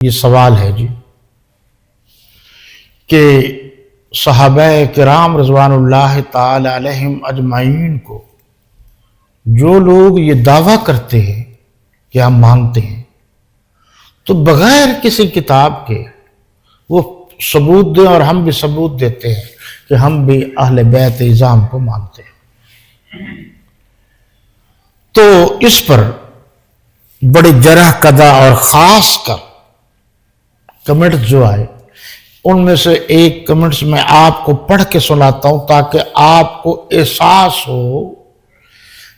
یہ سوال ہے جی کہ صحابہ کرام رضوان اللہ تعالی علیہم اجمعین کو جو لوگ یہ دعویٰ کرتے ہیں کہ ہم مانتے ہیں تو بغیر کسی کتاب کے وہ ثبوت دیں، اور ہم بھی ثبوت دیتے ہیں کہ ہم بھی اہل بیت اعظام کو مانتے ہیں۔ تو اس پر بڑی جرح قدح اور خاص کر کمنٹس جو آئے، ان میں سے ایک کمنٹس میں آپ کو پڑھ کے سناتا ہوں تاکہ آپ کو احساس ہو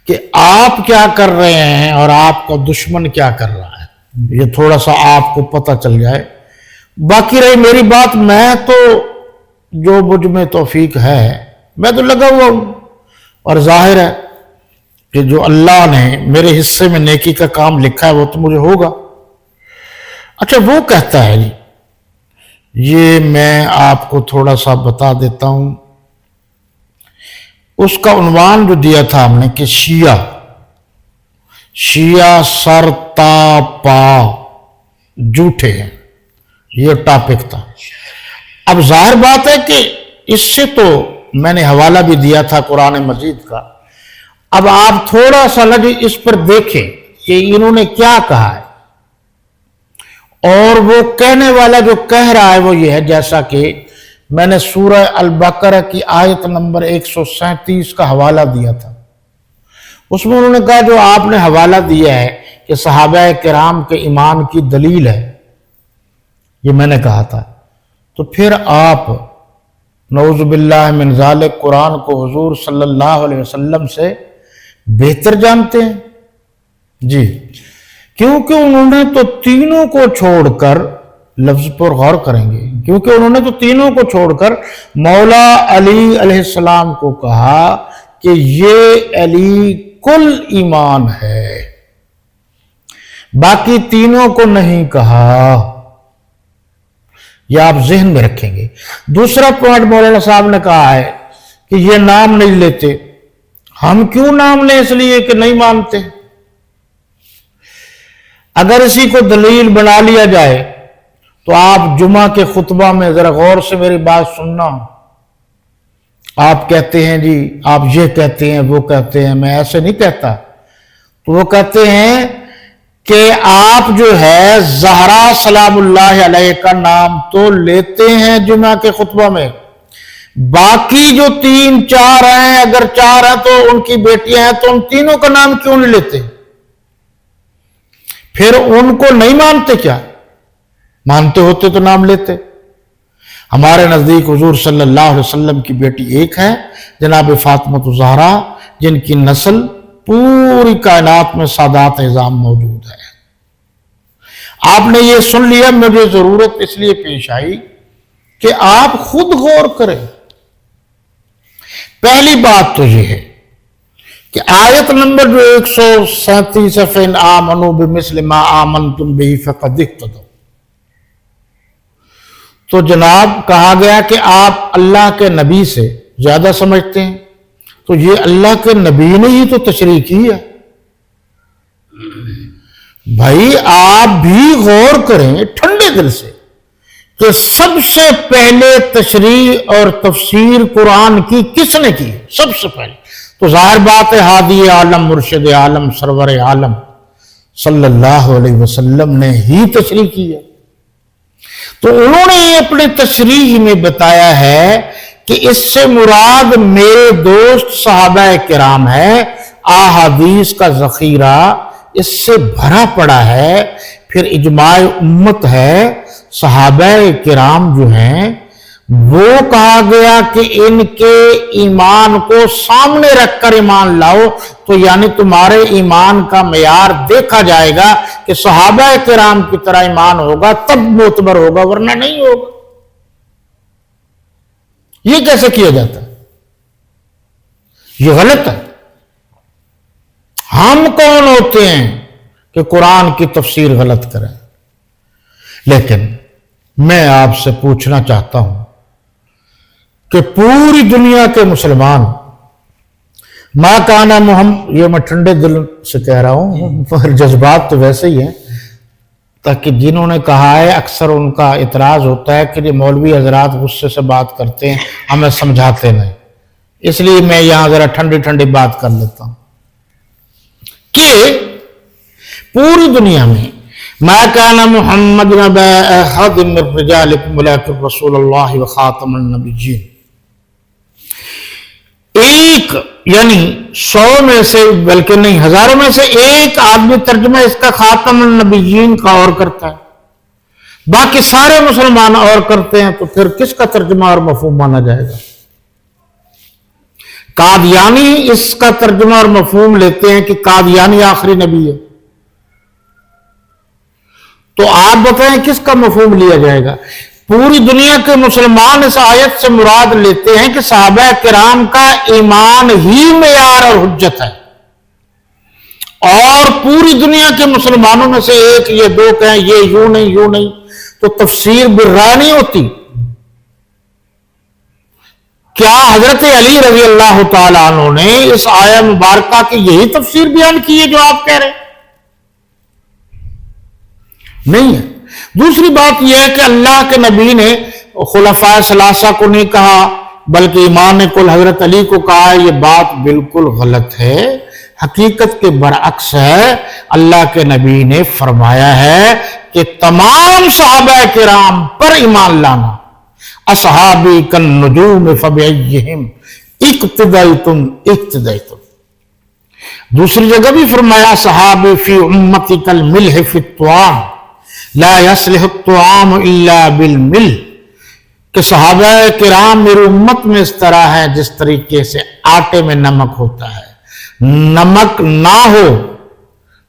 کہ آپ کیا کر رہے ہیں اور آپ کا دشمن کیا کر رہا ہے، یہ تھوڑا سا آپ کو پتہ چل جائے۔ باقی رہی میری بات، میں تو جو مجھ میں توفیق ہے میں تو لگا ہوا ہوں، اور ظاہر ہے کہ جو اللہ نے میرے حصے میں نیکی کا کام لکھا ہے وہ تو مجھے ہوگا۔ اچھا، وہ کہتا ہے جی، یہ میں آپ کو تھوڑا سا بتا دیتا ہوں، اس کا عنوان جو دیا تھا ہم نے کہ شیعہ سر تا پا جھوٹے ہیں، یہ ٹاپک تھا۔ اب ظاہر بات ہے کہ اس سے تو میں نے حوالہ بھی دیا تھا قرآن مجید کا، اب آپ تھوڑا سا لگے اس پر دیکھیں کہ انہوں نے کیا کہا ہے، اور وہ کہنے والا جو کہہ رہا ہے وہ یہ ہے، جیسا کہ میں نے سورہ البقرہ کی آیت نمبر 137 کا حوالہ دیا تھا، اس میں انہوں نے کہا جو آپ نے حوالہ دیا ہے کہ صحابہ کرام کے ایمان کی دلیل ہے، یہ میں نے کہا تھا، تو پھر آپ نعوذ باللہ من ذالک قرآن کو حضور صلی اللہ علیہ وسلم سے بہتر جانتے ہیں جی، کیونکہ انہوں نے تو تینوں کو چھوڑ کر، لفظ پر غور کریں گے، کیونکہ انہوں نے تو تینوں کو چھوڑ کر مولا علی علیہ السلام کو کہا کہ یہ علی کل ایمان ہے، باقی تینوں کو نہیں کہا، یہ آپ ذہن میں رکھیں گے۔ دوسرا پوائنٹ مولانا صاحب نے کہا ہے کہ یہ نام نہیں لیتے، ہم کیوں نام لیں؟ اس لیے کہ نہیں مانتے۔ اگر اسی کو دلیل بنا لیا جائے تو آپ جمعہ کے خطبہ میں ذرا غور سے میری بات سننا، آپ کہتے ہیں جی آپ یہ کہتے ہیں وہ کہتے ہیں، میں ایسے نہیں کہتا، تو وہ کہتے ہیں کہ آپ جو ہے زہرا سلام اللہ علیہ کا نام تو لیتے ہیں جمعہ کے خطبہ میں، باقی جو 3-4 ہیں، اگر 4 ہیں تو ان کی بیٹیاں ہیں، تو ان تینوں کا نام کیوں نہیں لیتے؟ پھر ان کو نہیں مانتے کیا؟ مانتے ہوتے تو نام لیتے۔ ہمارے نزدیک حضور صلی اللہ علیہ وسلم کی بیٹی ایک ہے، جناب فاطمہ الزہرا، جن کی نسل پوری کائنات میں سادات اعظام موجود ہے۔ آپ نے یہ سن لیا، مجھے ضرورت اس لیے پیش آئی کہ آپ خود غور کریں۔ پہلی بات تو یہ ہے کہ آیت نمبر جو 137 ہے، فَإِنْ آمَنُوا بِمِثْلِ مَا آمَنْتُمْ بِهِ فَقَدِ اهْتَدَوْا، تو جناب کہا گیا کہ آپ اللہ کے نبی سے زیادہ سمجھتے ہیں، تو یہ اللہ کے نبی نے ہی تو تشریح کی ہے۔ بھائی آپ بھی غور کریں ٹھنڈے دل سے کہ سب سے پہلے تشریح اور تفسیر قرآن کی کس نے کی؟ سب سے پہلے تو ظاہر بات ہے ہادی عالم مرشد عالم سرور عالم صلی اللہ علیہ وسلم نے ہی تشریح کی ہے۔ تو انہوں نے اپنے تشریح میں بتایا ہے کہ اس سے مراد میرے دوست صحابہ کرام ہے، احادیث کا ذخیرہ اس سے بھرا پڑا ہے، پھر اجماع امت ہے، صحابہ کرام جو ہیں وہ کہا گیا کہ ان کے ایمان کو سامنے رکھ کر ایمان لاؤ، تو یعنی تمہارے ایمان کا معیار دیکھا جائے گا کہ صحابہ کرام کی طرح ایمان ہوگا تب معتبر ہوگا، ورنہ نہیں ہوگا۔ یہ کیسے کیا جاتا ہے؟ یہ غلط ہے۔ ہم کون ہوتے ہیں کہ قرآن کی تفسیر غلط کریں؟ لیکن میں آپ سے پوچھنا چاہتا ہوں کہ پوری دنیا کے مسلمان ما کانا محمد، یہ میں ٹھنڈے دل سے کہہ رہا ہوں، پر جذبات تو ویسے ہی ہیں، تاکہ جنہوں نے کہا ہے اکثر ان کا اعتراض ہوتا ہے کہ یہ مولوی حضرات غصے سے بات کرتے ہیں ہمیں سمجھاتے نہیں، اس لیے میں یہاں ذرا ٹھنڈی ٹھنڈی بات کر لیتا ہوں کہ پوری دنیا میں ما کان محمد نبا احد من رجالکم ولکن رسول اللہ وخاتم النبیین، ایک یعنی 100 میں سے بلکہ نہیں ہزاروں میں سے ایک آدمی ترجمہ اس کا خاتم النبیین کا اور کرتا ہے، باقی سارے مسلمان اور کرتے ہیں، تو پھر کس کا ترجمہ اور مفہوم مانا جائے گا؟ قادیانی اس کا ترجمہ اور مفہوم لیتے ہیں کہ قادیانی آخری نبی ہے، تو آپ بتائیں کس کا مفہوم لیا جائے گا؟ پوری دنیا کے مسلمان اس آیت سے مراد لیتے ہیں کہ صحابہ کرام کا ایمان ہی معیار اور حجت ہے، اور پوری دنیا کے مسلمانوں میں سے ایک یہ دو کہیں یہ یوں نہیں تو تفسیر بالرائے نہیں ہوتی۔ کیا حضرت علی رضی اللہ تعالیٰ عنہ نے اس آیہ مبارکہ کی یہی تفسیر بیان کی ہے جو آپ کہہ رہے ہیں؟ نہیں ہے۔ دوسری بات یہ ہے کہ اللہ کے نبی نے خلفائے ثلاثہ کو نہیں کہا بلکہ امام کل حضرت علی کو کہا ہے، یہ بات بالکل غلط ہے، حقیقت کے برعکس ہے۔ اللہ کے نبی نے فرمایا ہے کہ تمام صحابہ کرام پر ایمان لانا، اصحابی کالنجوم فبأیہم اقتدیتم اقتدیتم۔ دوسری جگہ بھی فرمایا صحابی فی امتی کالملح فی الطعام لا یصلح الطعام الا بالمل، کہ صحابہ کرام میری امت میں اس طرح ہے جس طریقے سے آٹے میں نمک ہوتا ہے، نمک نہ ہو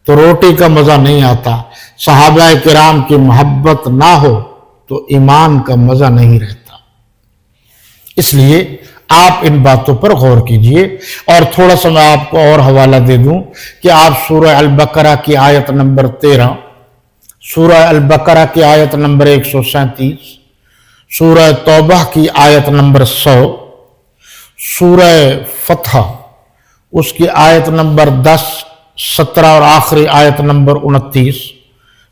تو روٹی کا مزہ نہیں آتا، صحابہ کرام کی محبت نہ ہو تو ایمان کا مزہ نہیں رہتا۔ اس لیے آپ ان باتوں پر غور کیجئے، اور تھوڑا سا میں آپ کو اور حوالہ دے دوں کہ آپ سورہ البقرہ کی آیت نمبر 13، سورہ البقرہ کی آیت نمبر 137، سورہ توبہ کی آیت نمبر 100، سورہ فتح اس کی آیت نمبر 10، 17 اور آخری آیت نمبر 29،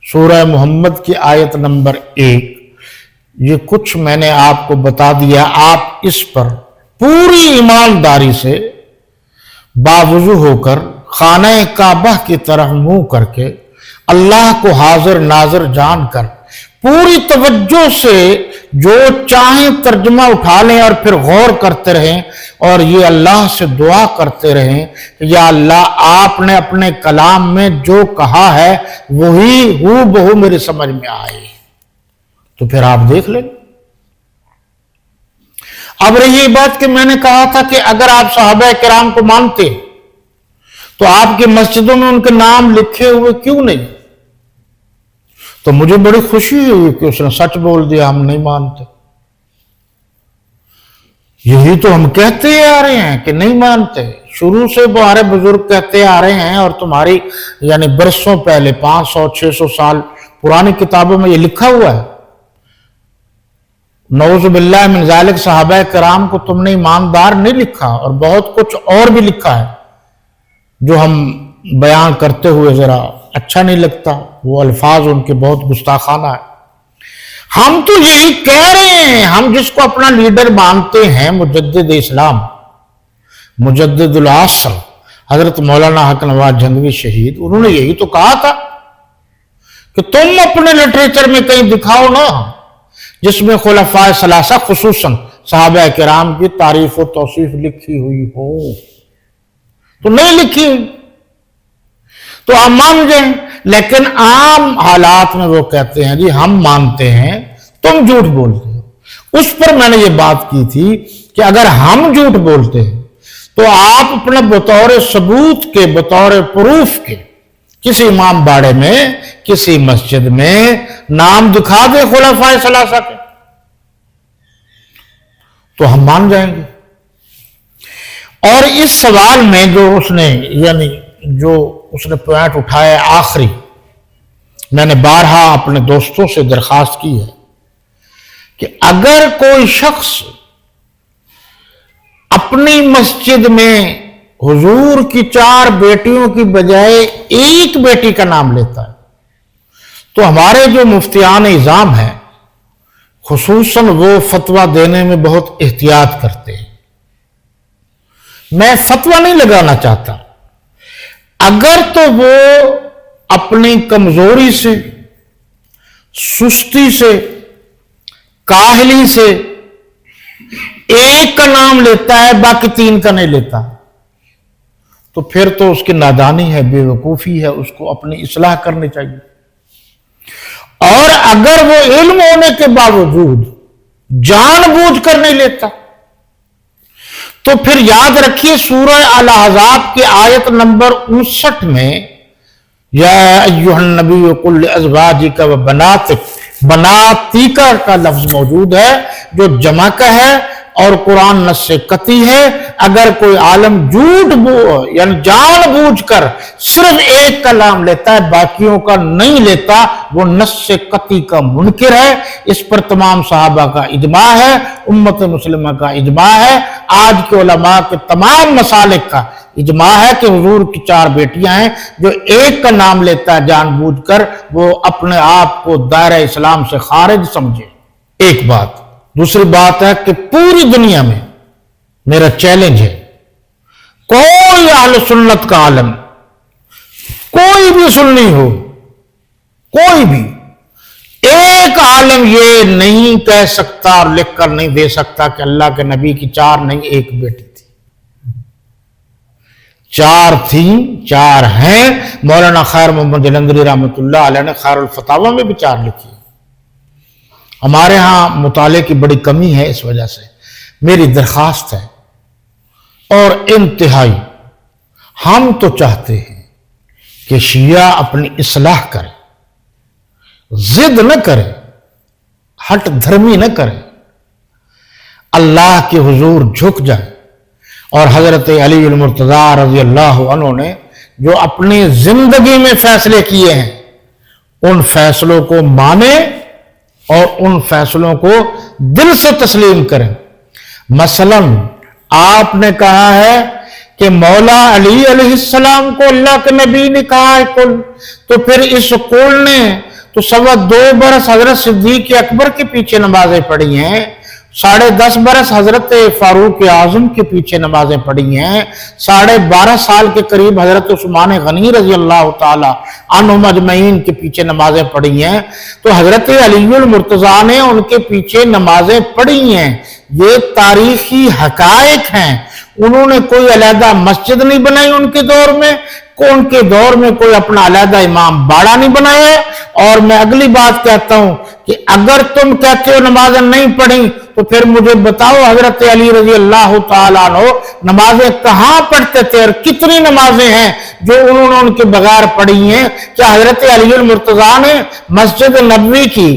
سورہ محمد کی آیت نمبر 1، یہ کچھ میں نے آپ کو بتا دیا۔ آپ اس پر پوری ایمانداری سے باوضو ہو کر خانہ کعبہ کی طرف منہ کر کے اللہ کو حاضر ناظر جان کر پوری توجہ سے جو چاہیں ترجمہ اٹھا لیں اور پھر غور کرتے رہیں، اور یہ اللہ سے دعا کرتے رہیں کہ یا اللہ آپ نے اپنے کلام میں جو کہا ہے وہی ہو بہو میرے سمجھ میں آئے، تو پھر آپ دیکھ لیں۔ اب رہی بات کہ میں نے کہا تھا کہ اگر آپ صحابہ کرام کو مانتے تو آپ کی مسجدوں میں ان کے نام لکھے ہوئے کیوں نہیں؟ تو مجھے بڑی خوشی ہوئی کہ اس نے سچ بول دیا، ہم نہیں مانتے۔ یہی تو ہم کہتے آ رہے ہیں کہ نہیں مانتے، شروع سے ہمارے بزرگ کہتے آ رہے ہیں، اور تمہاری یعنی برسوں پہلے 500 600 سال پرانی کتابوں میں یہ لکھا ہوا ہے۔ نعوذ باللہ من ذالک صحابہ کرام کو تم نے ایماندار نہیں لکھا، اور بہت کچھ اور بھی لکھا ہے جو ہم بیان کرتے ہوئے ذرا اچھا نہیں لگتا، وہ الفاظ ان کے بہت گستاخانہ ہے۔ ہم تو یہی کہہ رہے ہیں، ہم جس کو اپنا لیڈر مانتے ہیں مجدد اسلام، مجدد العصر حضرت مولانا حق نواز جھنگوی شہید، انہوں نے یہی تو کہا تھا کہ تم اپنے لٹریچر میں کہیں دکھاؤ نا جس میں خلفائے ثلاثہ خصوصاً صحابہ کرام کی تعریف و توصیف لکھی ہوئی ہو، تو نہیں لکھی ہوئی تو ہم مان جائیں، لیکن عام حالات میں وہ کہتے ہیں جی ہم مانتے ہیں تم جھوٹ بولتے ہو۔ اس پر میں نے یہ بات کی تھی کہ اگر ہم جھوٹ بولتے ہیں تو آپ اپنے بطور ثبوت کے، بطور پروف کے کسی امام باڑے میں، کسی مسجد میں نام دکھا دے خلفائے ثلاثہ کے، تو ہم مان جائیں گے۔ اور اس سوال میں جو اس نے یعنی جو اس نے پوائنٹ اٹھایا آخری، میں نے بارہا اپنے دوستوں سے درخواست کی ہے کہ اگر کوئی شخص اپنی مسجد میں حضور کی 4 بیٹیوں کی بجائے ایک بیٹی کا نام لیتا ہے تو ہمارے جو مفتیان نظام ہیں خصوصاً وہ فتویٰ دینے میں بہت احتیاط کرتے ہیں. میں فتویٰ نہیں لگانا چاہتا، اگر تو وہ اپنی کمزوری سے، سستی سے، کاہلی سے ایک کا نام لیتا ہے باقی 3 کا نہیں لیتا، تو پھر تو اس کی نادانی ہے، بے وقوفی ہے، اس کو اپنی اصلاح کرنی چاہیے. اور اگر وہ علم ہونے کے باوجود جان بوجھ کر نہیں لیتا تو پھر یاد رکھیے سورہ الاحزاب کی آیت نمبر 59 میں یا ایھا النبی قل لازواجک و بناتک، بناتیک کا لفظ موجود ہے جو جمع کا ہے اور قرآن نص سے قطعی ہے. اگر کوئی عالم یعنی جان بوجھ کر صرف ایک کا نام لیتا ہے باقیوں کا نہیں لیتا، وہ نص سے قطعی کا منکر ہے. اس پر تمام صحابہ کا اجماع ہے، امت مسلمہ کا اجماع ہے، آج کے علماء کے تمام مسالک کا اجماع ہے کہ حضور کی 4 بیٹیاں ہیں. جو ایک کا نام لیتا ہے جان بوجھ کر وہ اپنے آپ کو دائرہ اسلام سے خارج سمجھے. ایک بات. دوسری بات ہے کہ پوری دنیا میں میرا چیلنج ہے، کوئی اہل سنت کا عالم، کوئی بھی سنی ہو، کوئی بھی ایک عالم یہ نہیں کہہ سکتا اور لکھ کر نہیں دے سکتا کہ اللہ کے نبی کی 4 نہیں 1 بیٹی تھی. 4 تھیں، 4 ہیں. مولانا خیر محمد جلندری رحمۃ اللہ علیہ نے خیر الفتاوی میں بھی 4 لکھی. ہمارے ہاں مطالعے کی بڑی کمی ہے، اس وجہ سے میری درخواست ہے اور انتہائی ہم تو چاہتے ہیں کہ شیعہ اپنی اصلاح کرے، ضد نہ کرے، ہٹ دھرمی نہ کرے، اللہ کے حضور جھک جائے. اور حضرت علی المرتضیٰ رضی اللہ عنہ نے جو اپنی زندگی میں فیصلے کیے ہیں ان فیصلوں کو مانے اور ان فیصلوں کو دل سے تسلیم کریں. مثلا آپ نے کہا ہے کہ مولا علی علیہ السلام کو اللہ کے نبی نے کہا ہے کل، تو پھر اس کل نے تو 2.25 برس حضرت صدیق اکبر کے پیچھے نمازیں پڑھی ہیں، 10.5 برس حضرت فاروق اعظم کے پیچھے نمازیں پڑھی ہیں، 12.5 سال کے قریب حضرت عثمان غنی رضی اللہ تعالی عنہم اجمعین کے پیچھے نمازیں پڑھی ہیں. تو حضرت علی المرتضیٰ نے ان کے پیچھے نمازیں پڑھی ہیں. یہ تاریخی حقائق ہیں. انہوں نے کوئی علیحدہ مسجد نہیں بنائی ان کے دور میں، ان کے دور میں کوئی اپنا علیحدہ امام باڑہ نہیں بنایا. اور میں اگلی بات کہتا ہوں کہ اگر تم کہتے ہو نمازیں نہیں پڑھی تو پھر مجھے بتاؤ حضرت علی رضی اللہ تعالیٰ عنہ نمازیں کہاں پڑھتے تھے اور کتنی نمازیں ہیں جو انہوں نے ان کے بغیر پڑھی ہیں. کیا حضرت علی المرتضیٰ نے مسجد نبوی کی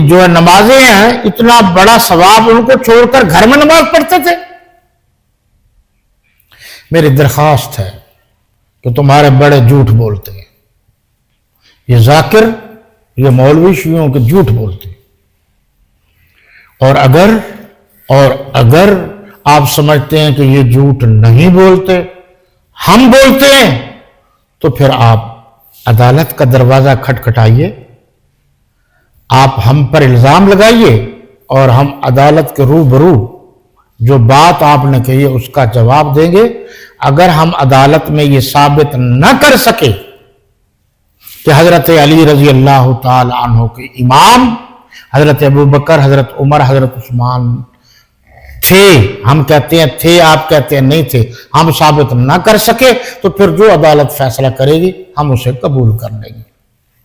جو نمازیں ہیں اتنا بڑا ثواب ان کو چھوڑ کر گھر میں نماز پڑھتے تھے؟ میری درخواست ہے کہ تمہارے بڑے جھوٹ بولتے ہیں، یہ ذاکر، یہ مولوی شیعوں کے جھوٹ بولتے ہیں. اور اگر آپ سمجھتے ہیں کہ یہ جھوٹ نہیں بولتے، ہم بولتے ہیں، تو پھر آپ عدالت کا دروازہ کھٹکھٹائیے، آپ ہم پر الزام لگائیے اور ہم عدالت کے روبرو جو بات آپ نے کہی ہے اس کا جواب دیں گے. اگر ہم عدالت میں یہ ثابت نہ کر سکے کہ حضرت علی رضی اللہ تعالی عنہ کے امام حضرت ابوبکر، حضرت عمر، حضرت عثمان تھے، ہم کہتے ہیں تھے، آپ کہتے ہیں نہیں تھے، ہم ثابت نہ کر سکے تو پھر جو عدالت فیصلہ کرے گی ہم اسے قبول کر لیں گے.